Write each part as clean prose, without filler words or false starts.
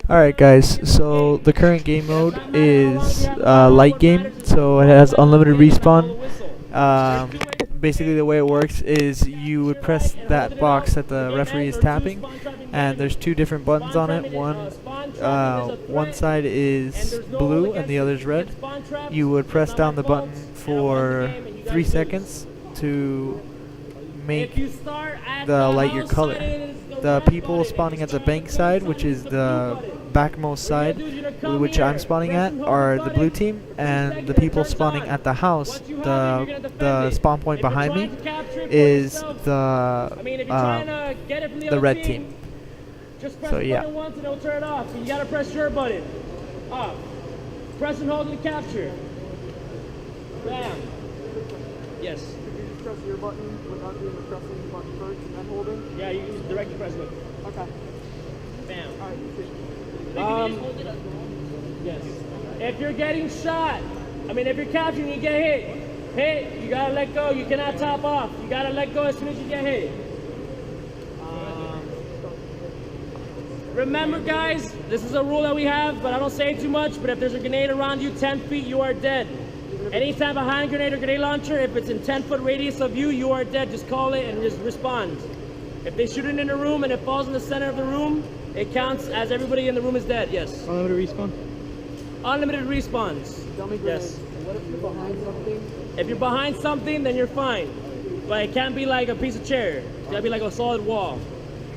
Alright guys, so the current game mode is light game, so it has unlimited respawn. Basically the way it works is you would press that box that the referee is tapping, and there's two different buttons on it. One side is blue and the other is red. You would press down the button for 3 seconds to make the light your color. The people spawning at the bank side, which is the backmost side, which I'm spawning at, are the blue team, and the people spawning at the house, the spawn point behind me, is the red team. So yeah. Once and it'll turn it off. You gotta press your button. Up. Press and hold to capture. Bam. Yes. Press your button without doing the pressing the button first and then holding? Yeah, you can just directly press it. Okay. Bam. Alright, yes. If you're getting shot, if you're capturing, you get hit, you gotta let go. You cannot top off. You gotta let go as soon as you get hit. Remember, guys, this is a rule that we have, but I don't say too much. But if there's a grenade around you 10 feet, you are dead. Anytime a hand grenade or grenade launcher, if it's in 10-foot radius of you, you are dead. Just call it and just respond. If they shoot it in a room and it falls in the center of the room, it counts as everybody in the room is dead. Yes. Unlimited respawn? Unlimited respawns. Yes. What if you're behind something? If you're behind something, then you're fine. But it can't be like a piece of chair. It's gotta be like a solid wall.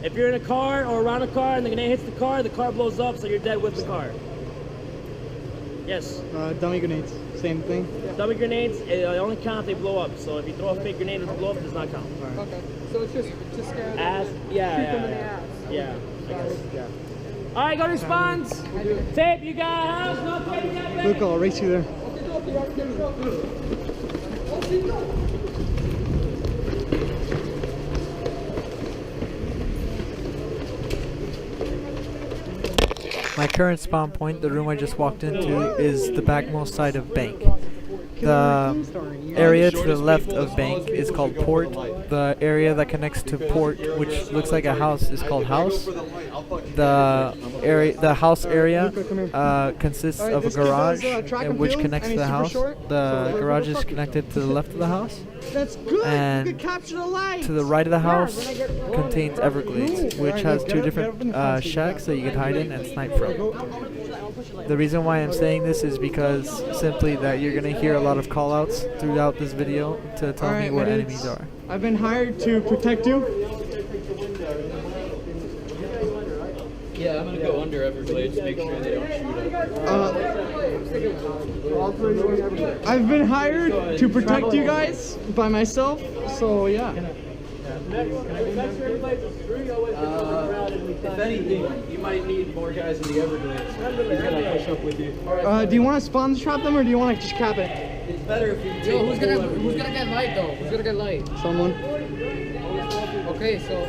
If you're in a car or around a car and the grenade hits the car blows up, so you're dead with the car. Yes. Dummy grenades, same thing? Dummy grenades, it only count if they blow up. So if you throw a fake grenade and blow up, it does not count. Right. Okay. So it's just scare them. Ass, yeah. I guess. Yeah. All right, go to response. Tape, you got a house. No, tape, you got Luke, I'll race you there. My current spawn point, the room I just walked into, is the backmost side of bank. The area to the left of bank is called port. The area that connects to port, which looks like a house, is called house. The house area consists of a garage, which connects to the house. The garage is connected to the left of the house. That's good. And to the right of the house contains Everglades, which has two different shacks that you can hide in and snipe from. The reason why I'm saying this is because simply that you're going to hear a lot of callouts throughout this video to tell me where enemies are. I've been hired to protect you. Yeah, I'm going to go under Everglades to make sure they don't shoot us. I've been hired to protect you guys by myself, so yeah. If anything, you might need more guys in the Everglades. He's going to push up with you. Do you want to spawn trap them or do you want to just cap it? It's better if you take who's gonna get light though? Who's gonna get light? Someone. Okay, so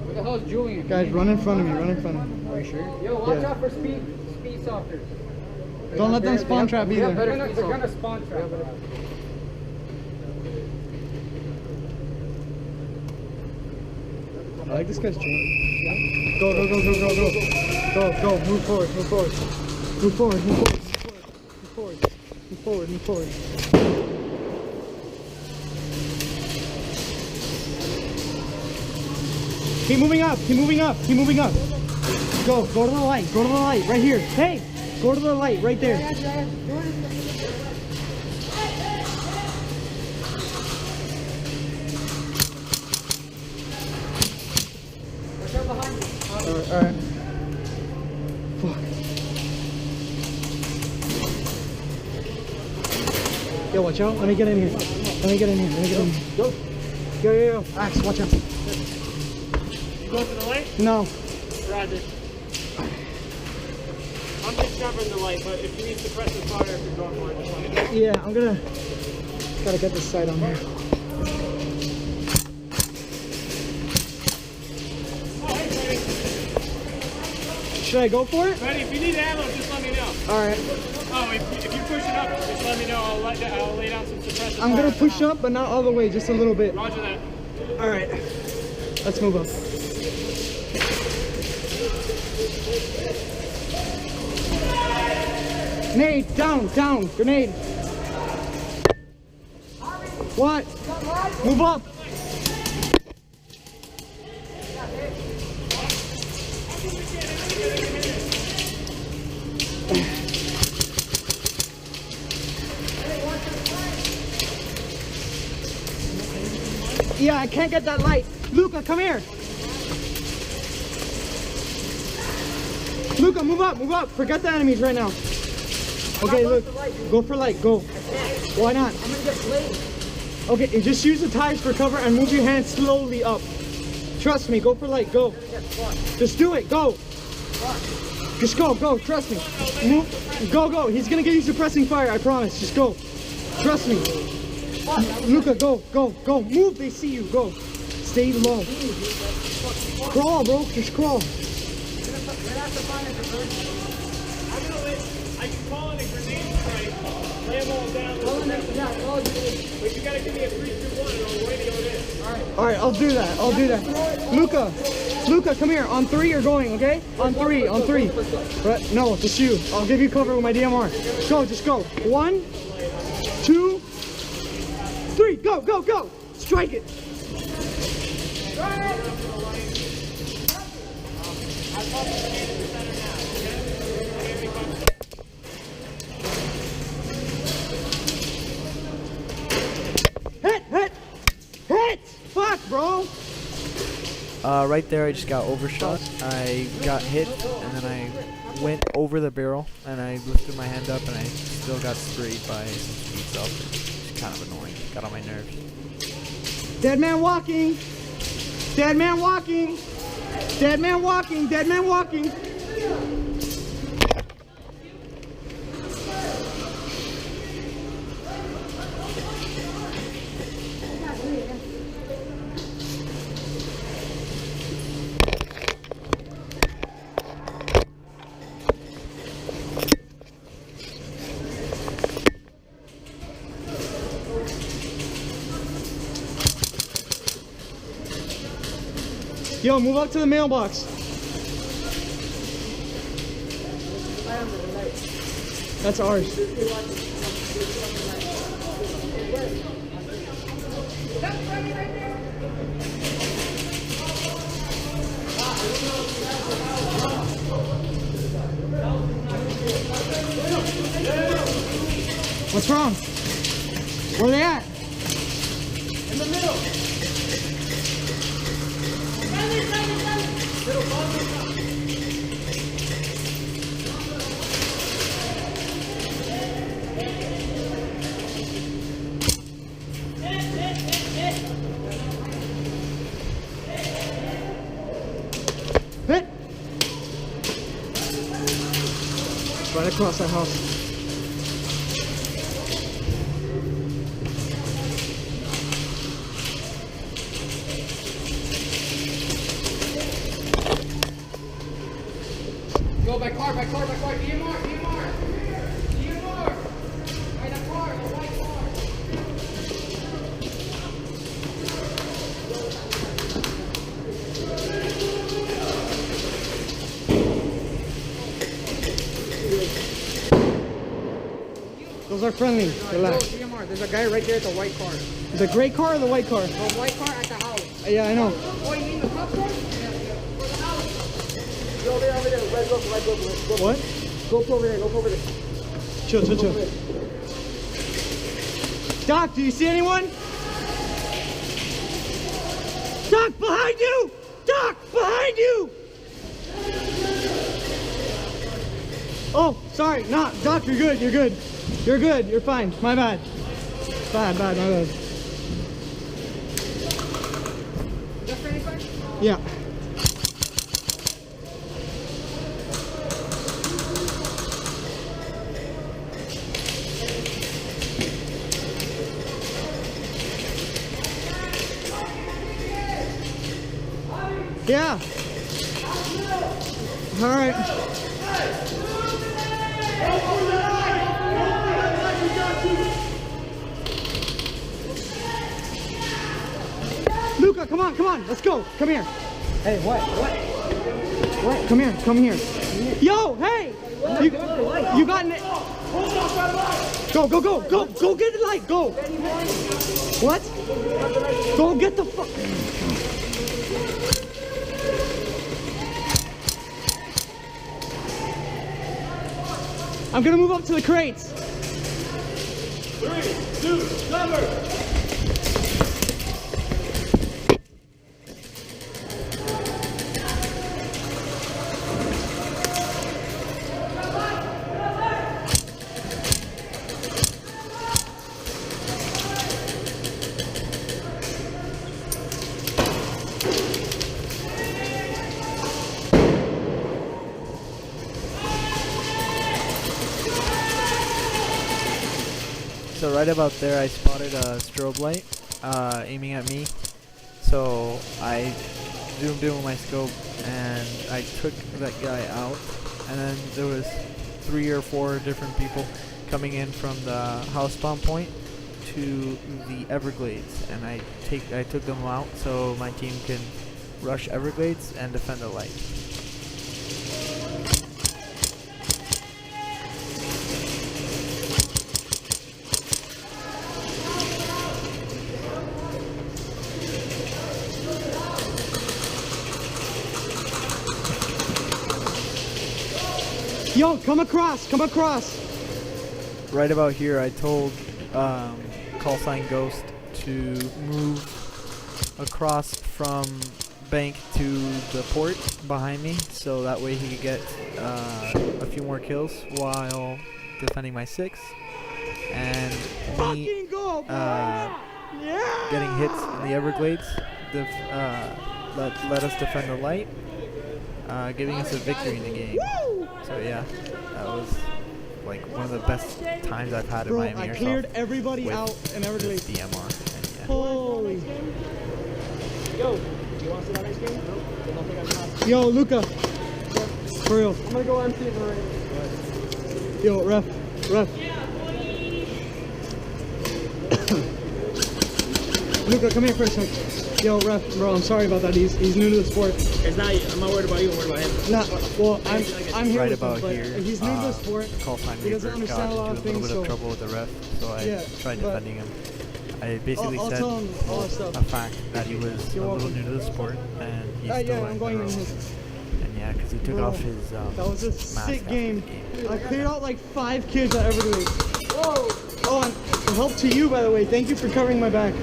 where the hell is Julian? Guys, run in front of me, run in front of me. Are you sure? Yo, watch out for speed stalkers. Don't let them spawn trap either. They're gonna spawn trap. I like this guy's chain. Go, go, go, go, go, go. Go, go, move forward, move forward. Move forward, move forward, move forward. Move forward, move forward. Keep moving up, keep moving up, keep moving up. Go to the light, right here. Hey, go to the light, right there. Alright. Fuck. Yo, watch out. Let me get in here. Go. Yo. Axe, watch out. You going to the light? No. Roger. I'm just covering the light, but if you need suppressive fire, if you're going for it, just let me know. Yeah, I'm gonna Gotta get this sight on here. Should I go for it? Buddy, if you need ammo, just let me know. Alright. Oh, if you push it up, just let me know. I'll lay down some suppressive I'm gonna fire. push up, but not all the way, just a little bit. Roger that. Alright. Let's move up. Grenade, down, grenade. What? Move up. Yeah, I can't get that light. Luca, come here. Luca, move up. Forget the enemies right now. Okay, look. Go for light, go. Why not? I'm gonna get blazed. Okay, just use the tires for cover and move your hands slowly up. Trust me, go for light, go. Just do it, go. Just go, trust me. Move, go. He's gonna get you suppressing fire, I promise. Just go. Trust me. Luca, go. Move, they see you, go. Stay low. Crawl, bro, just crawl. I can call in a grenade strike, lay them all down, but you gotta give me a 3, 2, 1 and I'm ready to go in. Alright, I'll do that. Luca, come here. On 3 you're going, okay? On three. Right, no, just you. I'll give you cover with my DMR. Just go. 1, 2, 3. Go. Strike it. Hit! Fuck, bro! Right there, I just got overshot. I got hit, and then I went over the barrel, and I lifted my hand up, and I still got sprayed by some speed self. It's kind of annoying. Got on my nerves. Dead man walking! Dead man walking! Dead man walking! Dead man walking! Yo, move up to the mailbox. That's ours. What's wrong? Where are they at? In the middle. Hit! Right across that house. Yo, by car, DMR. By the car, the white car. Those are friendly. Relax. Yo, DMR, there's a guy right there at the white car. The gray car or the white car? The white car at the house. Yeah, I know. Oh, you mean the cop car? Go there, over there. Red go. What? Go over there. Chill. Doc, do you see anyone? Doc, behind you! Doc, behind you! Oh, sorry. No, Doc, you're good. You're fine. My bad. My bad. Is that friendly fire? Yeah. Yeah. All right. Luca, come on, come on. Let's go. Come here. Hey, what? What? Come here. Come here. Yo, hey. You got it. Go, go, go, go, go get the light, go. What? Go get the fuck. I'm gonna move up to the crates. 3, 2, cover. So right about there, I spotted a strobe light aiming at me. So I zoomed in with my scope and I took that guy out. And then there was 3 or 4 different people coming in from the house spawn point to the Everglades, and I took them out so my team can rush Everglades and defend the light. Yo, come across, come across. Right about here, I told call sign Ghost to move across from bank to the port behind me, so that way he could get a few more kills while defending my 6. And me getting hits in the Everglades let us defend the light, giving us a victory in the game. So yeah, that was like one of the best times I've had in Miami Airsoft. I cleared everybody out in Everglades. DMR. And yeah. Holy. Yo, do you want to see that next game? No. I don't think I'm not. Yo, Luca. For real. I'm gonna go empty it right. Yo, ref. Luca, come here for a sec. Yo, ref, bro, I'm sorry about that. He's new to the sport. It's not. I'm not worried about you. I'm worried about him. Nah, well, I'm here Right with about him, but here, he's new to the sport. Call sign He doesn't Reaper understand a lot got of into a things, little bit so of trouble with the ref, so I tried but defending him. I basically I'll said tell him all that stuff. a fact that he was You're a little welcome. new to the sport, and he's still yeah, I'm learning going the in ropes. his. And yeah, because he took Bro, off his that was a mask sick after game. the game. I cleared out like 5 kids at Everglades. Oh, and help to you, by the way. Thank you for covering my back.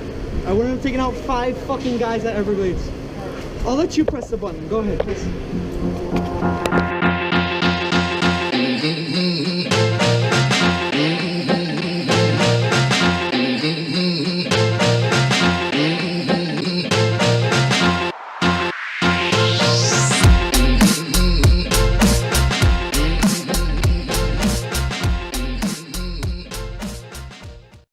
I wouldn't have taken out 5 fucking guys at Everglades. I'll let you press the button. Go ahead.